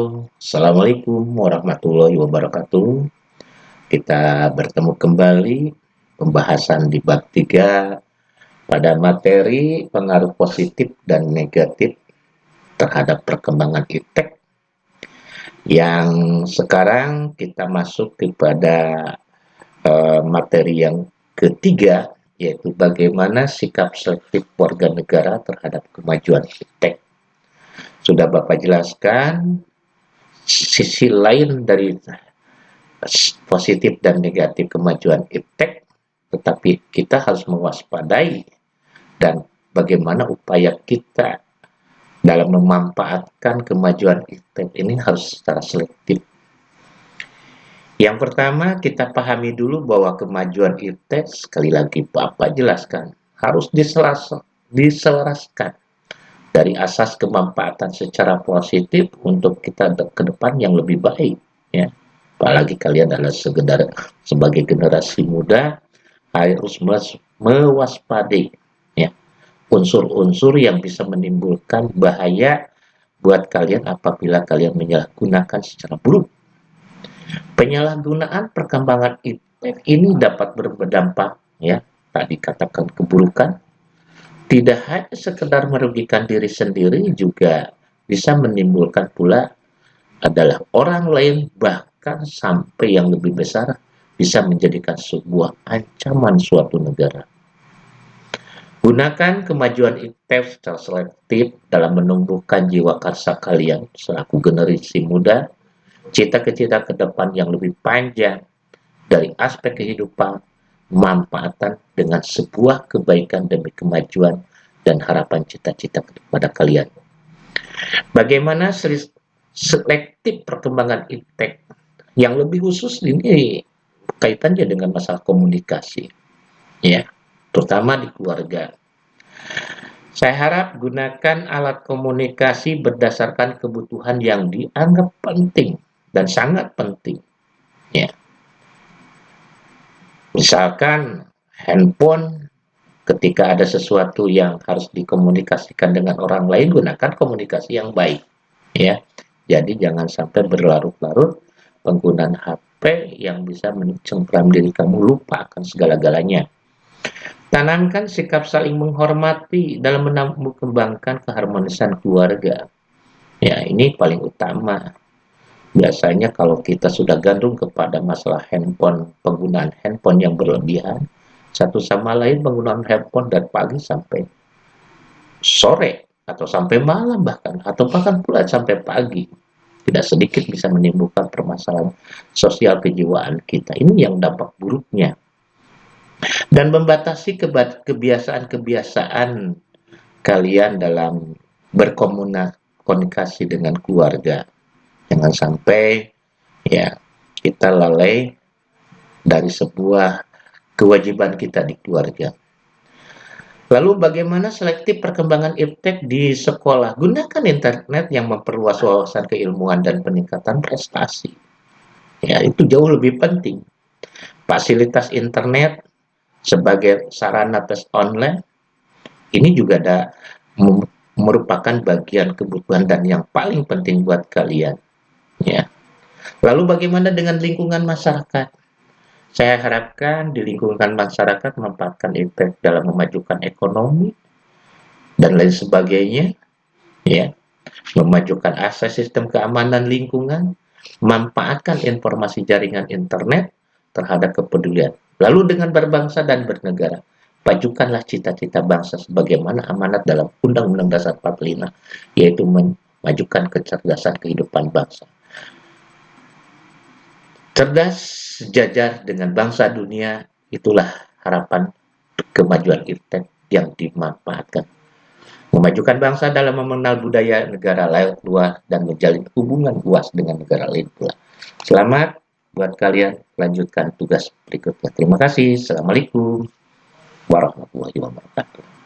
Assalamualaikum warahmatullahi wabarakatuh. Kita bertemu kembali pembahasan di bab 3 pada materi pengaruh positif dan negatif terhadap perkembangan iptek, yang sekarang kita masuk kepada materi yang ketiga, yaitu bagaimana sikap selektif warga negara terhadap kemajuan iptek. Sudah Bapak jelaskan sisi lain dari positif dan negatif kemajuan iptek, tetapi kita harus mewaspadai dan bagaimana upaya kita dalam memanfaatkan kemajuan iptek ini harus secara selektif. Yang pertama, kita pahami dulu bahwa kemajuan iptek, sekali lagi Bapak jelaskan, harus diselaraskan dari asas kemanfaatan secara positif untuk kita ke depan yang lebih baik, ya. Apalagi kalian adalah sebagai generasi muda harus mewaspadai, ya, unsur-unsur yang bisa menimbulkan bahaya buat kalian apabila kalian menyalahgunakan secara buruk. Penyalahgunaan perkembangan iptek ini dapat berdampak, ya, tadi katakan keburukan, tidak hanya sekedar merugikan diri sendiri, juga bisa menimbulkan pula adalah orang lain, bahkan sampai yang lebih besar bisa menjadikan sebuah ancaman suatu negara. Gunakan kemajuan iptek secara selektif dalam menumbuhkan jiwa karsa kalian selaku generasi muda, cita-cita ke depan yang lebih panjang dari aspek kehidupan, manfaatan dengan sebuah kebaikan demi kemajuan dan harapan cita-cita kepada kalian. Bagaimana selektif perkembangan iptek yang lebih khusus ini kaitannya dengan masalah komunikasi, ya, terutama di keluarga. Saya harap gunakan alat komunikasi berdasarkan kebutuhan yang dianggap penting dan sangat penting, ya. Misalkan handphone, ketika ada sesuatu yang harus dikomunikasikan dengan orang lain, gunakan komunikasi yang baik, ya. Jadi jangan sampai berlarut-larut penggunaan HP yang bisa mencengkram diri kamu lupa akan segala-galanya. Tanamkan sikap saling menghormati dalam mengembangkan keharmonisan keluarga. Ya, ini paling utama. Biasanya kalau kita sudah gandrung kepada masalah handphone, penggunaan handphone yang berlebihan, satu sama lain penggunaan handphone dari pagi sampai sore, atau sampai malam bahkan, atau bahkan pula sampai pagi. Tidak sedikit bisa menimbulkan permasalahan sosial kejiwaan kita. Ini yang dampak buruknya. Dan membatasi kebiasaan-kebiasaan kalian dalam berkomunikasi dengan keluarga. Jangan sampai, ya, kita lalai dari sebuah kewajiban kita di keluarga. Lalu bagaimana selektif perkembangan iptek di sekolah? Gunakan internet yang memperluas wawasan keilmuan dan peningkatan prestasi. Ya, itu jauh lebih penting. Fasilitas internet sebagai sarana tes online ini juga merupakan bagian kebutuhan dan yang paling penting buat kalian, ya. Lalu bagaimana dengan lingkungan masyarakat? Saya harapkan di lingkungan masyarakat memanfaatkan iptek dalam memajukan ekonomi dan lain sebagainya, ya. Memajukan akses sistem keamanan lingkungan, manfaatkan informasi jaringan internet terhadap kepedulian. Lalu dengan berbangsa dan bernegara, pajukanlah cita-cita bangsa sebagaimana amanat dalam Undang-Undang Dasar 45, yaitu memajukan kecerdasan kehidupan bangsa. Cerdas sejajar dengan bangsa dunia, itulah harapan kemajuan iptek yang dimanfaatkan. Memajukan bangsa dalam mengenal budaya negara luar dan menjalin hubungan luas dengan negara lain pula. Selamat buat kalian lanjutkan tugas berikutnya. Terima kasih. Assalamualaikum warahmatullahi wabarakatuh.